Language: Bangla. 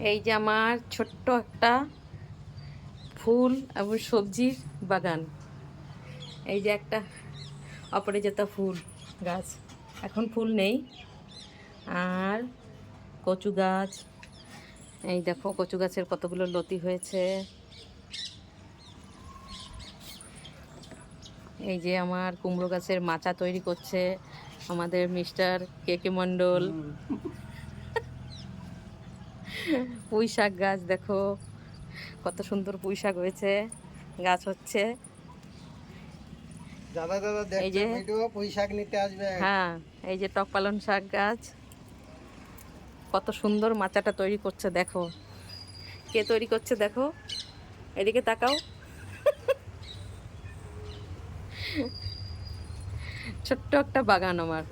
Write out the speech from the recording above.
এই যে আমার ছোট্ট একটা ফুল এবং সবজির বাগান। এই যে একটা অপরাজিত ফুল গাছ, এখন ফুল নেই। আর কচু গাছ, এই দেখো কচু গাছের কতগুলো লতি হয়েছে। এই যে আমার কুমড়ো গাছের মাচা তৈরি করছে আমাদের মিস্টার কে কে মণ্ডল। পুঁই শাক গাছ দেখো কত সুন্দর পুঁই শাক হয়েছে, গাছ হচ্ছে। দাদা দাদা এই দেখছে যে ভিডিও, পুঁই শাক নিতে আসবে। হ্যাঁ, এই যে টক পালং শাক গাছ কত সুন্দর মাচাটা তৈরি করছে দেখো। কে তৈরি করছে দেখো, এদিকে তাকাও। ছোট্ট একটা বাগান আমার।